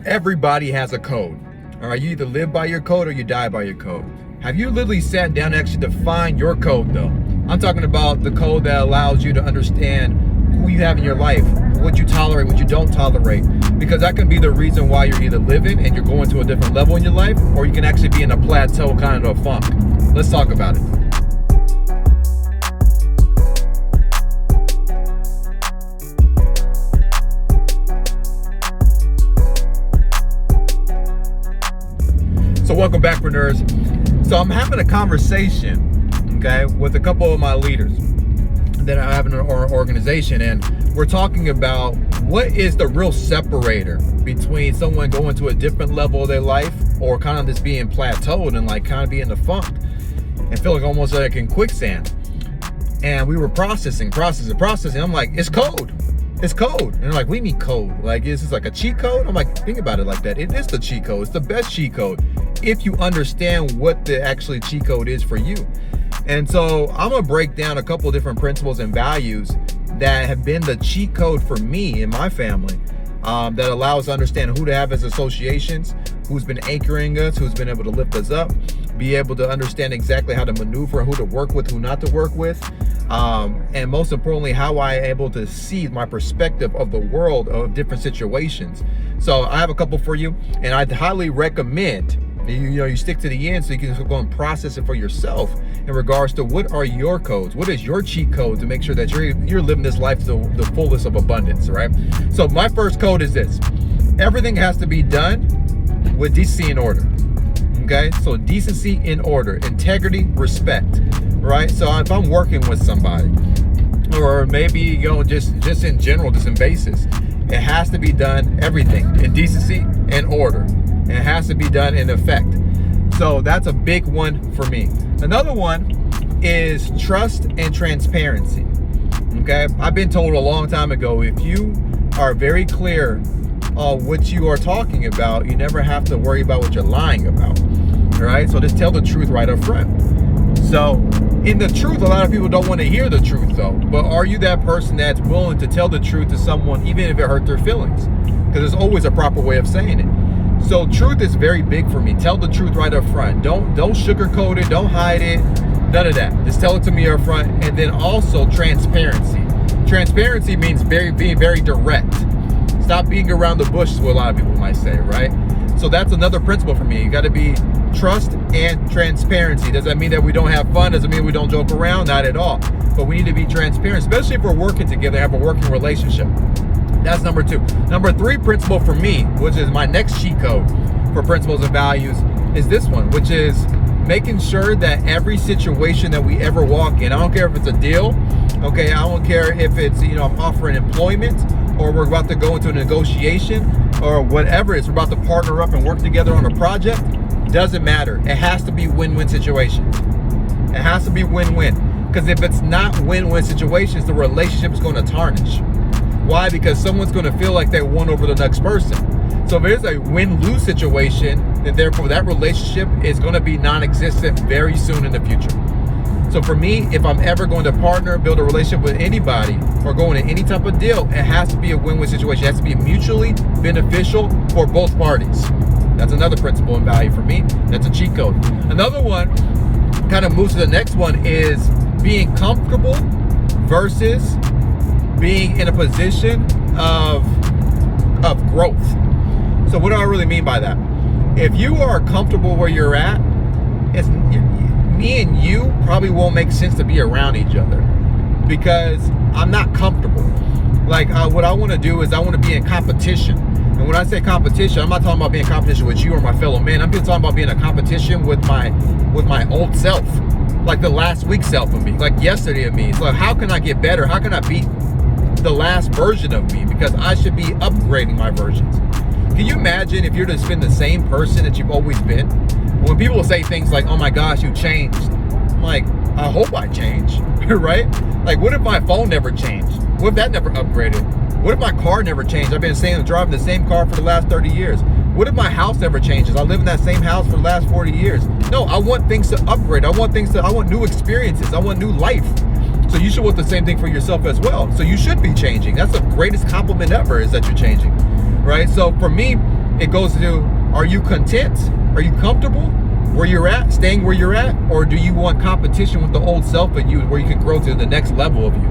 Everybody has a code. All right, you either live by your code or you die by your code. Have you literally sat down and actually defined your code though? I'm talking about the code that allows you to understand who you have in your life, what you tolerate, what you don't tolerate, because that can be the reason why you're either living and you're going to a different level in your life, or you can actually be in a plateau, kind of a funk. Let's talk about it. So welcome back, Preneurs. So I'm having a conversation, okay, with a couple of my leaders that I have in our organization, and we're talking about what is the real separator between someone going to a different level of their life or kind of just being plateaued and like kind of being in the funk and feel like almost like in quicksand. And we were processing. I'm like, it's code. It's code. And they're like, we need code. Like, is this like a cheat code? I'm like, think about it like that. It is the cheat code. It's the best cheat code if you understand what the actually cheat code is for you. And so I'm gonna break down a couple of different principles and values that have been the cheat code for me and my family, that allows us to understand who to have as associations, who's been anchoring us, who's been able to lift us up, be able to understand exactly how to maneuver, who to work with, who not to work with, and most importantly, how I am able to see my perspective of the world of different situations. So I have a couple for you, and I'd highly recommend you stick to the end so you can go and process it for yourself in regards to what are your codes, what is your cheat code to make sure that you're living this life to the fullest of abundance, right? So my first code is this: everything has to be done with decency and order. Okay, so decency in order, integrity, respect, right? So if I'm working with somebody, or maybe just in general, just in basis, it has to be done, everything in decency and order. It has to be done in effect. So that's a big one for me. Another one is trust and transparency. Okay, I've been told a long time ago, if you are very clear on what you are talking about, you never have to worry about what you're lying about. All right, so just tell the truth right up front. So in the truth, a lot of people don't want to hear the truth though, but are you that person that's willing to tell the truth to someone even if it hurt their feelings? Because there's always a proper way of saying it. So truth is very big for me. Tell the truth right up front. Don't sugarcoat it, don't hide it, none of that. Just tell it to me up front. And then also transparency. Transparency means being very direct. Stop being around the bush is what a lot of people might say, right? So that's another principle for me. You gotta be trust and transparency. Does that mean that we don't have fun? Does it mean we don't joke around? Not at all. But we need to be transparent, especially if we're working together, have a working relationship. That's number two. Number three principle for me, which is my next cheat code for principles and values, is this one, which is making sure that every situation that we ever walk in, I don't care if it's a deal, okay, I don't care if it's, I'm offering employment, or we're about to go into a negotiation, or whatever, it's about to partner up and work together on a project, doesn't matter. It has to be win-win situations. It has to be win-win. Because if it's not win-win situations, the relationship is going to tarnish. Why? Because someone's going to feel like they won over the next person. So if there's a win-lose situation, then therefore that relationship is going to be non-existent very soon in the future. So for me, if I'm ever going to partner, build a relationship with anybody, or go into any type of deal, it has to be a win-win situation. It has to be mutually beneficial for both parties. That's another principle and value for me. That's a cheat code. Another one kind of moves to the next one is being comfortable versus being in a position of growth. So what do I really mean by that? If you are comfortable where you're at, me and you probably won't make sense to be around each other because I'm not comfortable. Like what I want to do is I want to be in competition. And when I say competition, I'm not talking about being in competition with you or my fellow man. I'm just talking about being in a competition with my old self, like the last week's self of me, like yesterday of me. It's like, how can I get better? How can I beat the last version of me? Because I should be upgrading my versions. Can you imagine if you're to spend the same person that you've always been? When people say things like, oh my gosh, you changed, I'm like, I hope I change, right? Like, what if my phone never changed? What if that never upgraded? What if my car never changed? I've been driving the same car for the last 30 years. What if my house never changes? I live in that same house for the last 40 years. No, I want things to upgrade. I want new experiences. I want new life. So you should want the same thing for yourself as well. So you should be changing. That's the greatest compliment ever, is that you're changing, right? So for me, it goes to, are you content? Are you comfortable where you're at, staying where you're at? Or do you want competition with the old self of you where you can grow to the next level of you?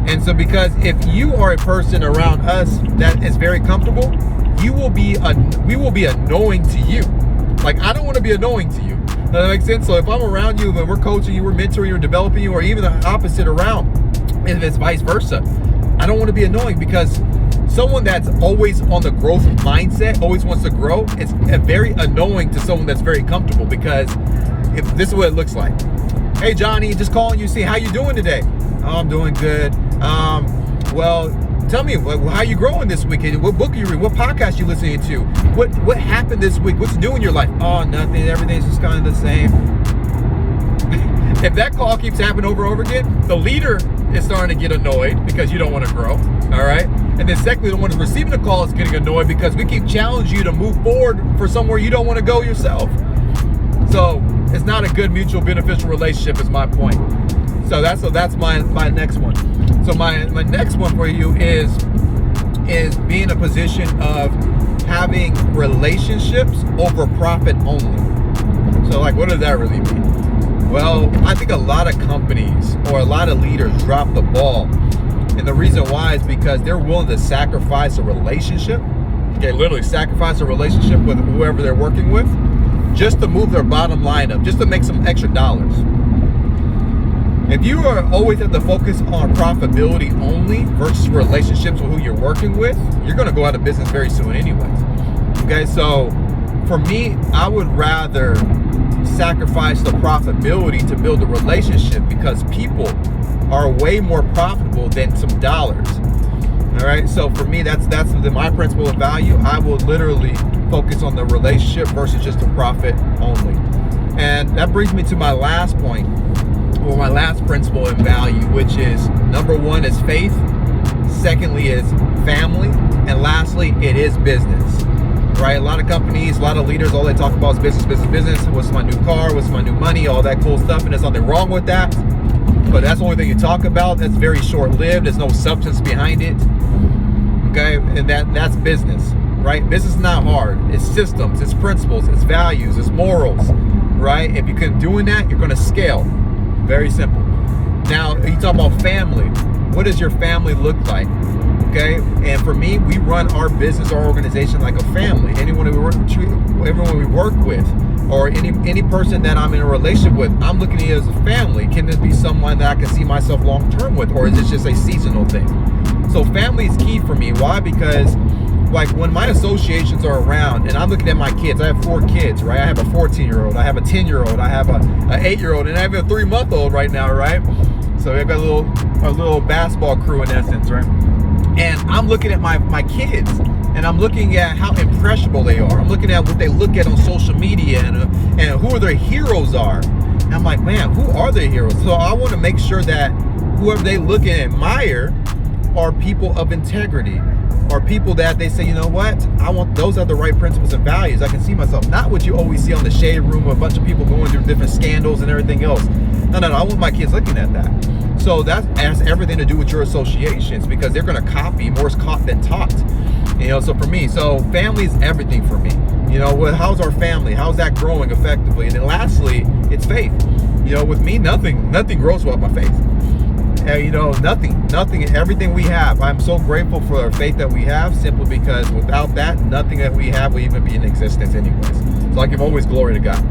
And so because if you are a person around us that is very comfortable, we will be annoying to you. Like, I don't want to be annoying to you. Does that make sense? So if I'm around you and we're coaching you, we're mentoring you, we're developing you, or even the opposite around, if it's vice versa, I don't want to be annoying, because someone that's always on the growth mindset, always wants to grow, it's very annoying to someone that's very comfortable, because if this is what it looks like. Hey Johnny, just calling you, see how you doing today? Oh, I'm doing good. Well, tell me, how you growing this weekend? What book are you reading? What podcast you listening to? What happened this week? What's new in your life? Oh, nothing. Everything's just kind of the same. If that call keeps happening over and over again, the leader is starting to get annoyed because you don't want to grow. All right. And then secondly, the one who's receiving the call is getting annoyed because we keep challenging you to move forward for somewhere you don't want to go yourself. So it's not a good mutual beneficial relationship, is my point. So that's my next one. So my next one for you is being in a position of having relationships over profit only. So like, what does that really mean? Well, I think a lot of companies or a lot of leaders drop the ball. And the reason why is because they're willing to sacrifice a relationship. Okay, literally sacrifice a relationship with whoever they're working with just to move their bottom line up, just to make some extra dollars. If you are always at the focus on profitability only versus relationships with who you're working with, you're going to go out of business very soon anyways. Okay, so for me, I would rather sacrifice the profitability to build a relationship, because people are way more profitable than some dollars. All right, so for me, that's my principle of value. I will literally focus on the relationship versus just the profit only. And that brings me to my last point, or my last principle and value, which is number one is faith, secondly is family, and lastly it is business. Right? A lot of companies, a lot of leaders, all they talk about is business, business, business. What's my new car? What's my new money? All that cool stuff, and there's nothing wrong with that. But that's the only thing you talk about. That's very short-lived. There's no substance behind it. Okay, and that's business, right? Business is not hard. It's systems, it's principles, it's values, it's morals, right? If you can doing that, you're going to scale. Very simple. Now, you talk about family. What does your family look like? Okay, and for me, we run our business, our organization like a family. Everyone we work with, or any person that I'm in a relationship with, I'm looking at it as a family. Can this be someone that I can see myself long term with, or is this just a seasonal thing? So family is key for me. Why? Because like when my associations are around and I'm looking at my kids, I have 4 kids, right? I have a 14-year-old, I have a 10-year-old, I have a 8-year-old, and I have a 3-month-old right now, right? So I've got a little basketball crew in essence, right? And I'm looking at my kids, and I'm looking at how impressionable they are. I'm looking at what they look at on social media and who their heroes are. And I'm like, man, who are their heroes? So I want to make sure that whoever they look and admire are people of integrity, or people that they say, you know what, those are the right principles and values. I can see myself, not what you always see on the shade room with a bunch of people going through different scandals and everything else. No, I want my kids looking at that. So that has everything to do with your associations, because they're going to copy. More is caught than taught. So for me, so family is everything for me. How's our family? How's that growing effectively? And then lastly, it's faith. With me, nothing grows without my faith. Nothing, everything we have. I'm so grateful for our faith that we have, simply because without that, nothing that we have will even be in existence anyways. So I give always glory to God.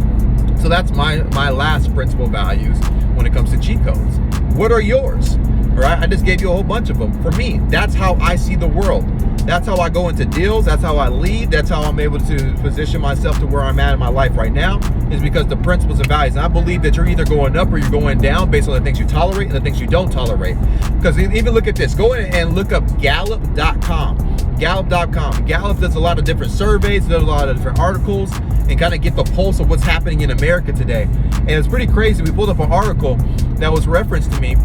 So that's my last principle values when it comes to cheat codes. What are yours? All right, I just gave you a whole bunch of them. For me, that's how I see the world. That's how I go into deals. That's how I lead. That's how I'm able to position myself to where I'm at in my life right now, is because the principles and values. And I believe that you're either going up or you're going down based on the things you tolerate and the things you don't tolerate. Because even look at this. Go in and look up Gallup.com. Gallup.com. Gallup does a lot of different surveys, does a lot of different articles, and kind of get the pulse of what's happening in America today. And it's pretty crazy. We pulled up an article that was referenced to me,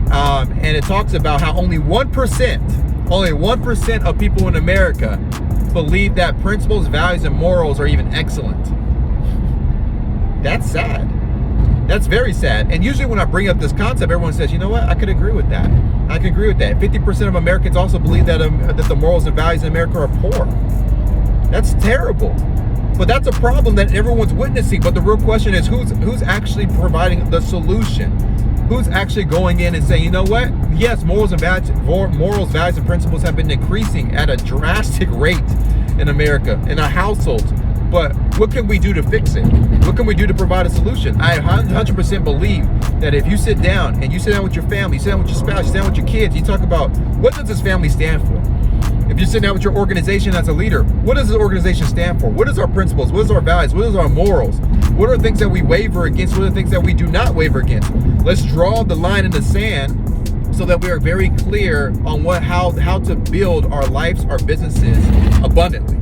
and it talks about how only 1% of people in America believe that principles, values, and morals are even excellent. That's sad. That's very sad. And usually when I bring up this concept, everyone says, you know what, I could agree with that. I can agree with that. 50% of Americans also believe that the morals and values in America are poor. That's terrible. But that's a problem that everyone's witnessing. But the real question is who's actually providing the solution? Who's actually going in and saying, you know what? Yes, morals, values, and principles have been decreasing at a drastic rate in America, in our households. But what can we do to fix it? What can we do to provide a solution? I 100% believe that if you sit down and you sit down with your family, you sit down with your spouse, you sit down with your kids, you talk about what does this family stand for? If you sit down with your organization as a leader, what does this organization stand for? What is our principles? What is our values? What is our morals? What are the things that we waver against? What are the things that we do not waver against? Let's draw the line in the sand so that we are very clear on how to build our lives, our businesses abundantly.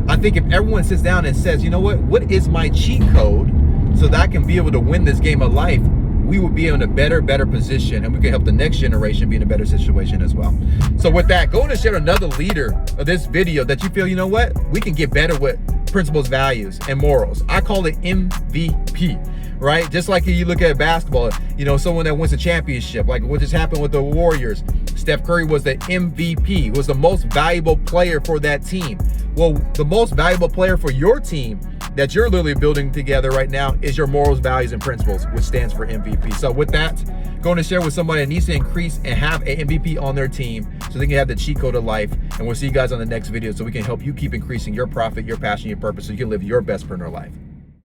I think if everyone sits down and says, you know what is my cheat code so that I can be able to win this game of life, we will be in a better position, and we can help the next generation be in a better situation as well. So with that, go and share another leader of this video that you feel, you know what, we can get better with principles, values, and morals. I call it MVP, right? Just like you look at basketball, you know, someone that wins a championship, like what just happened with the Warriors. Steph Curry was the MVP, was the most valuable player for that team. Well, the most valuable player for your team that you're literally building together right now is your morals, values, and principles, which stands for MVP. So with that, go and share with somebody that needs to increase and have an MVP on their team so they can have the cheat code of life. And we'll see you guys on the next video so we can help you keep increasing your profit, your passion, your purpose so you can live your best Preneur life.